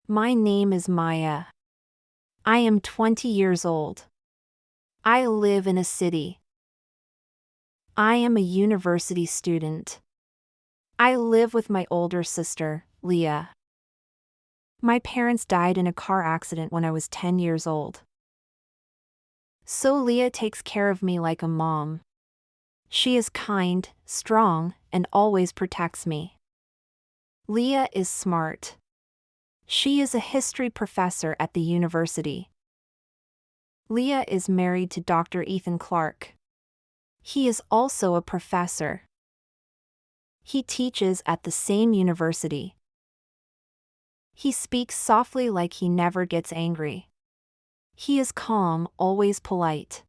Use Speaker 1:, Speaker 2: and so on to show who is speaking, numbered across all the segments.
Speaker 1: My name is Maya. I am 20 years old. I live in a city. I am a university student. I live with my older sister, Leah. My parents died in a car accident when I was 10 years old. So Leah takes care of me like a mom. She is kind, strong, and always protects me. Leah is smart. She is a history professor at the university. Leah is married to Dr. Ethan Clark. He is also a professor. He teaches at the same university. He speaks softly like he never gets angry. He is calm, always polite.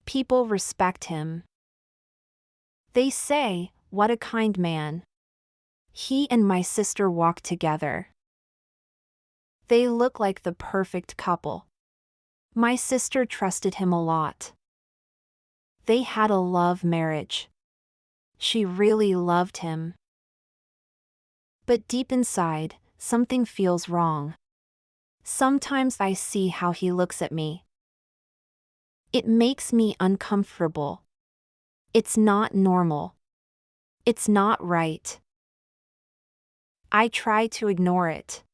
Speaker 1: People respect him. They say, "What a kind man." He and my sister walk together. They look like the perfect couple. My sister trusted him a lot. They had a love marriage. She really loved him. But deep inside, something feels wrong. Sometimes I see how he looks at me. It makes me uncomfortable. It's not normal. It's not right. I try to ignore it.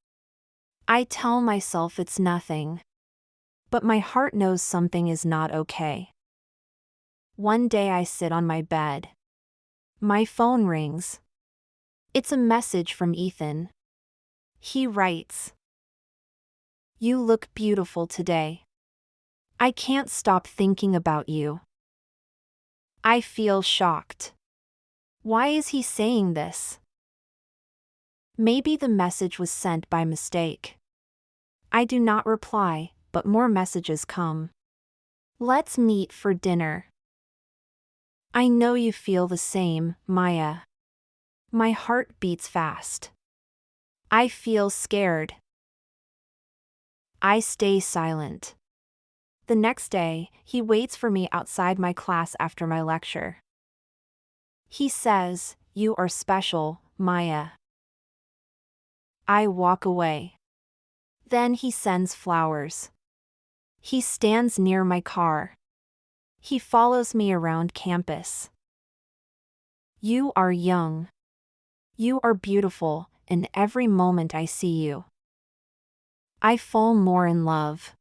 Speaker 1: I tell myself it's nothing. But my heart knows something is not okay. One day I sit on my bed. My phone rings. It's a message from Ethan. He writes, "You look beautiful today. I can't stop thinking about you." I feel shocked. Why is he saying this? Maybe the message was sent by mistake. I do not reply, but more messages come. "Let's meet for dinner." I know you feel the same, Maya. My heart beats fast. I feel scared. I stay silent. The next day, he waits for me outside my class after my lecture. He says, "You are special, Maya." I walk away. Then he sends flowers. He stands near my car. He follows me around campus. "You are young. You are beautiful, and every moment I see you, I fall more in love.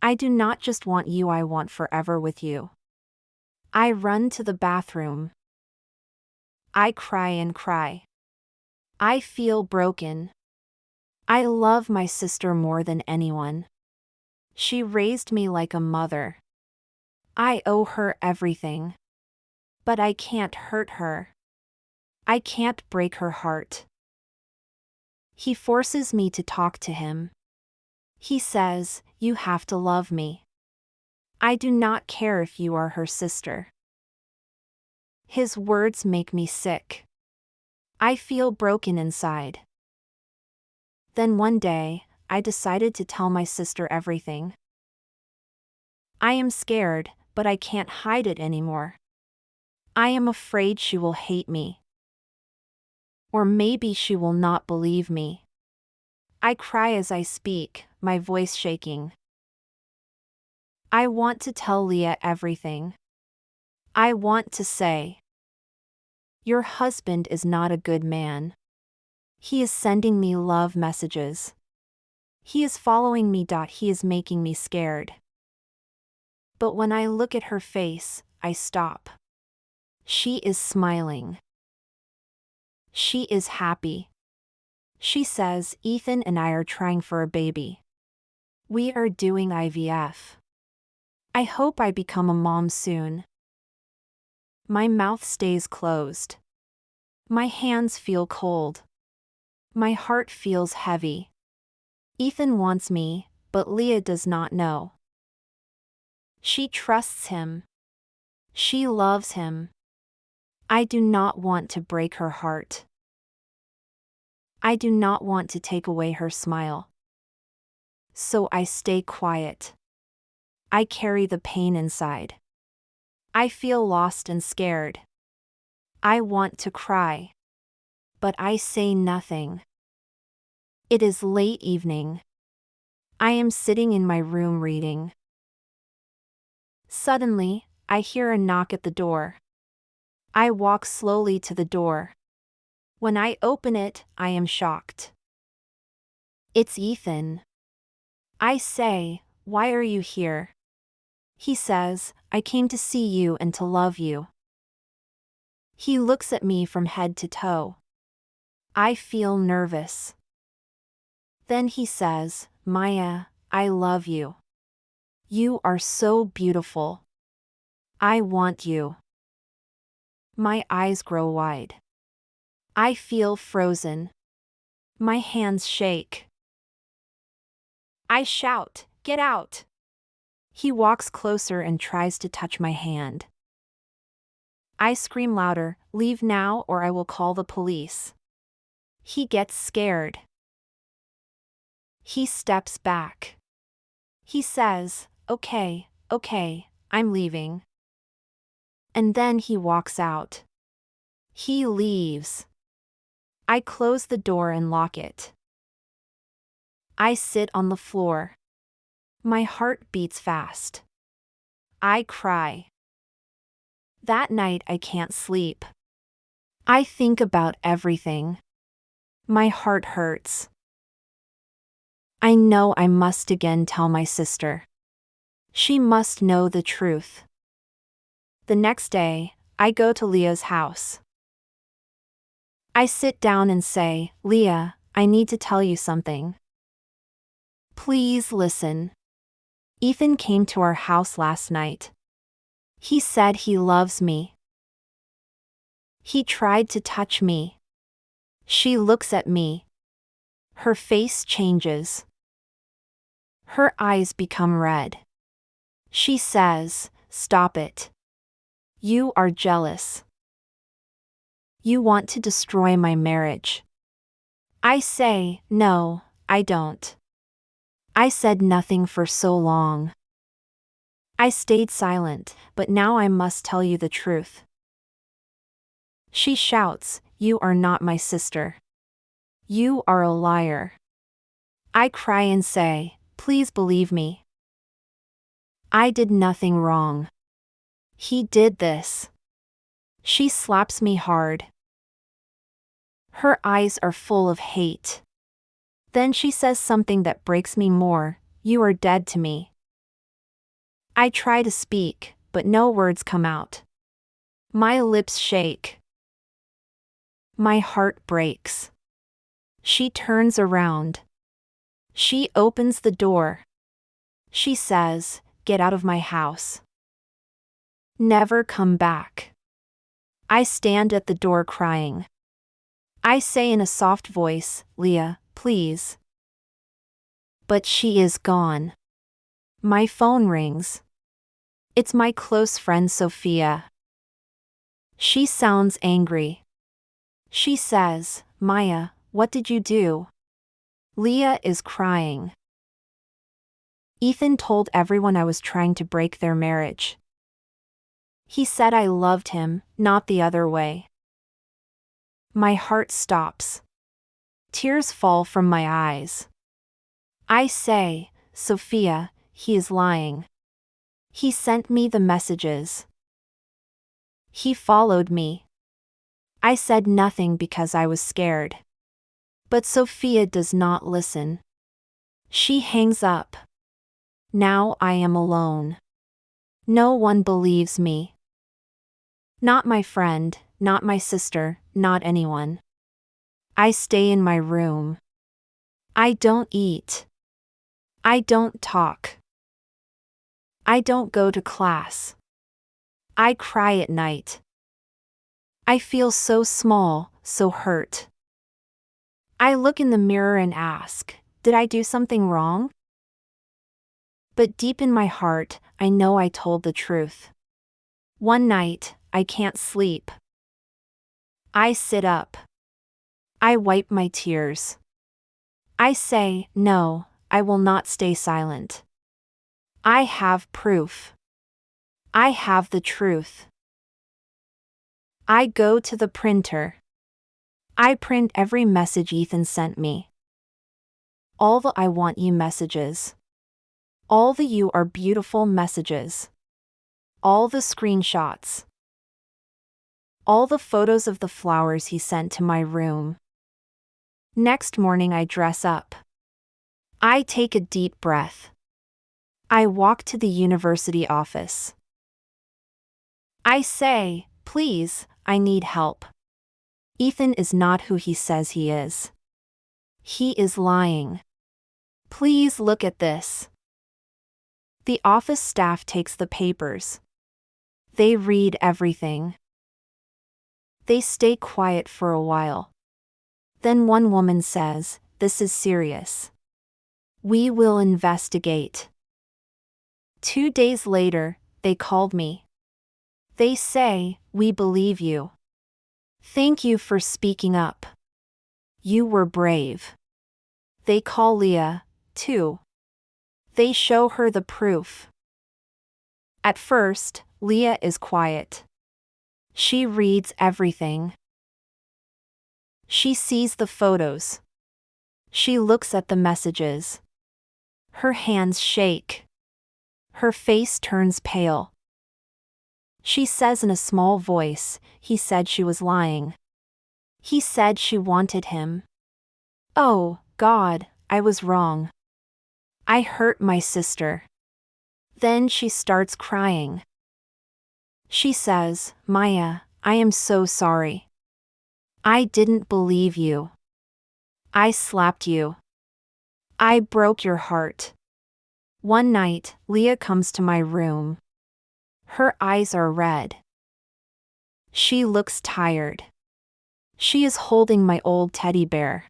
Speaker 1: I do not just want you, I want forever with you." I run to the bathroom. I cry and cry. I feel broken. I love my sister more than anyone. She raised me like a mother. I owe her everything. But I can't hurt her. I can't break her heart. He forces me to talk to him. He says, "You have to love me. I do not care if you are her sister." His words make me sick. I feel broken inside. Then one day, I decided to tell my sister everything. I am scared, but I can't hide it anymore. I am afraid she will hate me. Or maybe she will not believe me. I cry as I speak, my voice shaking. I want to tell Leah everything. I want to say, "Your husband is not a good man. He is sending me love messages. He is following me. He is making me scared." But when I look at her face, I stop. She is smiling. She is happy. She says, "Ethan and I are trying for a baby. We are doing IVF. I hope I become a mom soon." My mouth stays closed. My hands feel cold. My heart feels heavy. Ethan wants me, but Leah does not know. She trusts him. She loves him. I do not want to break her heart. I do not want to take away her smile. So I stay quiet. I carry the pain inside. I feel lost and scared. I want to cry. But I say nothing. It is late evening. I am sitting in my room reading. Suddenly, I hear a knock at the door. I walk slowly to the door. When I open it, I am shocked. It's Ethan. I say, "Why are you here?" He says, "I came to see you and to love you." He looks at me from head to toe. I feel nervous. Then he says, "Maya, I love you. You are so beautiful. I want you." My eyes grow wide. I feel frozen. My hands shake. I shout, "Get out!" He walks closer and tries to touch my hand. I scream louder, "Leave now or I will call the police." He gets scared. He steps back. He says, okay, I'm leaving." And then he walks out. He leaves. I close the door and lock it. I sit on the floor. My heart beats fast. I cry. That night I can't sleep. I think about everything. My heart hurts. I know I must again tell my sister. She must know the truth. The next day, I go to Leah's house. I sit down and say, "Leah, I need to tell you something. Please listen. Ethan came to our house last night. He said he loves me. He tried to touch me." She looks at me. Her face changes. Her eyes become red. She says, "Stop it. You are jealous. You want to destroy my marriage." I say, "No, I don't. I said nothing for so long." I stayed silent, but now I must tell you the truth. She shouts, "You are not my sister. You are a liar." I cry and say, "Please believe me. I did nothing wrong. He did this." She slaps me hard. Her eyes are full of hate. Then she says something that breaks me more, "You are dead to me." I try to speak, but no words come out. My lips shake. My heart breaks. She turns around. She opens the door. She says, "Get out of my house. Never come back." I stand at the door crying. I say in a soft voice, "Leah, please." But she is gone. My phone rings. It's my close friend Sophia. She sounds angry. She says, "Maya, what did you do?" Leah is crying. Ethan told everyone I was trying to break their marriage. He said I loved him, not the other way. My heart stops. Tears fall from my eyes. I say, "Sophia, he is lying. He sent me the messages. He followed me." I said nothing because I was scared. But Sophia does not listen. She hangs up. Now I am alone. No one believes me. Not my friend, not my sister, not anyone. I stay in my room. I don't eat. I don't talk. I don't go to class. I cry at night. I feel so small, so hurt. I look in the mirror and ask, did I do something wrong? But deep in my heart, I know I told the truth. One night, I can't sleep. I sit up. I wipe my tears. I say, "No, I will not stay silent. I have proof. I have the truth." I go to the printer. I print every message Ethan sent me. All the I want you messages. All the you are beautiful messages. All the screenshots. All the photos of the flowers he sent to my room. Next morning I dress up. I take a deep breath. I walk to the university office. I say, please, I need help. Ethan is not who he says he is. He is lying. Please look at this. The office staff takes the papers. They read everything. They stay quiet for a while. Then one woman says, "This is serious. We will investigate." 2 days later, they called me. They say, "We believe you. Thank you for speaking up. You were brave." They call Leah, too. They show her the proof. At first, Leah is quiet. She reads everything. She sees the photos. She looks at the messages. Her hands shake. Her face turns pale. She says in a small voice, "He said she was lying. He said she wanted him. Oh, God, I was wrong. I hurt my sister." Then she starts crying. She says, "Maya, I am so sorry. I didn't believe you. I slapped you. I broke your heart." One night, Leah comes to my room. Her eyes are red. She looks tired. She is holding my old teddy bear.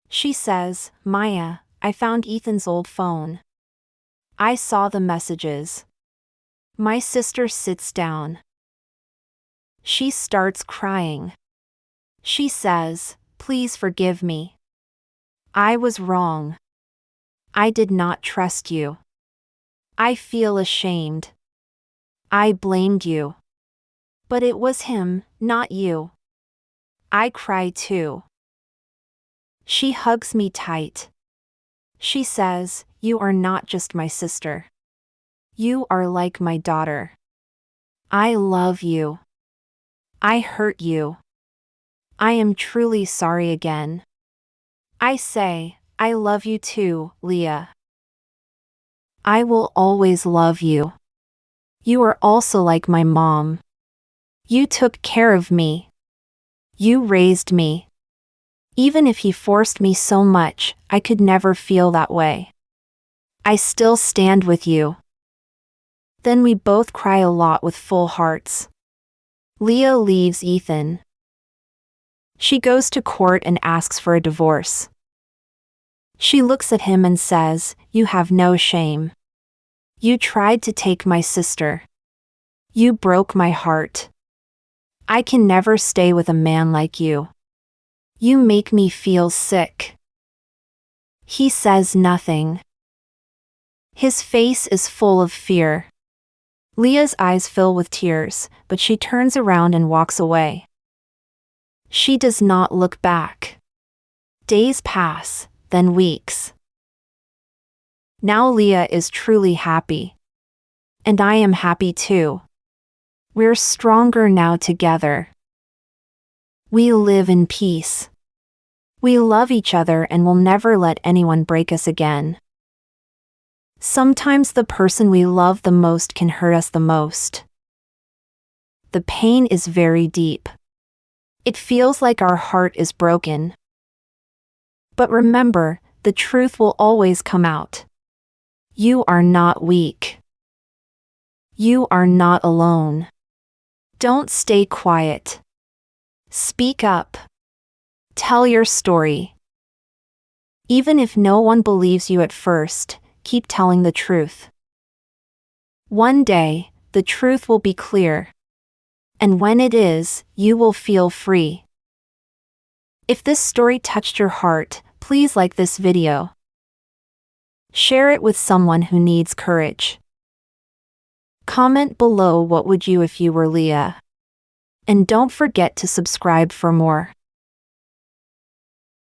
Speaker 1: She says, "Maya, I found Ethan's old phone. I saw the messages." My sister sits down. She starts crying. She says, "Please forgive me. I was wrong. I did not trust you. I feel ashamed. I blamed you. But it was him, not you." I cry too. She hugs me tight. She says, "You are not just my sister. You are like my daughter. I love you. I hurt you. I am truly sorry again." I say, "I love you too, Leah. I will always love you. You are also like my mom. You took care of me. You raised me. Even if he forced me so much, I could never feel that way. I still stand with you." Then we both cry a lot with full hearts. Leah leaves Ethan. She goes to court and asks for a divorce. She looks at him and says, "You have no shame. You tried to take my sister. You broke my heart. I can never stay with a man like you. You make me feel sick." He says nothing. His face is full of fear. Leah's eyes fill with tears, but she turns around and walks away. She does not look back. Days pass, then weeks. Now Leah is truly happy. And I am happy too. We're stronger now together. We live in peace. We love each other and will never let anyone break us again. Sometimes the person we love the most can hurt us the most. The pain is very deep. It feels like our heart is broken. But remember, the truth will always come out. You are not weak. You are not alone. Don't stay quiet. Speak up. Tell your story. Even if no one believes you at first, keep telling the truth. One day, the truth will be clear. And when it is, you will feel free. If this story touched your heart, please like this video. Share it with someone who needs courage. Comment below what would you if you were Leah. And don't forget to subscribe for more.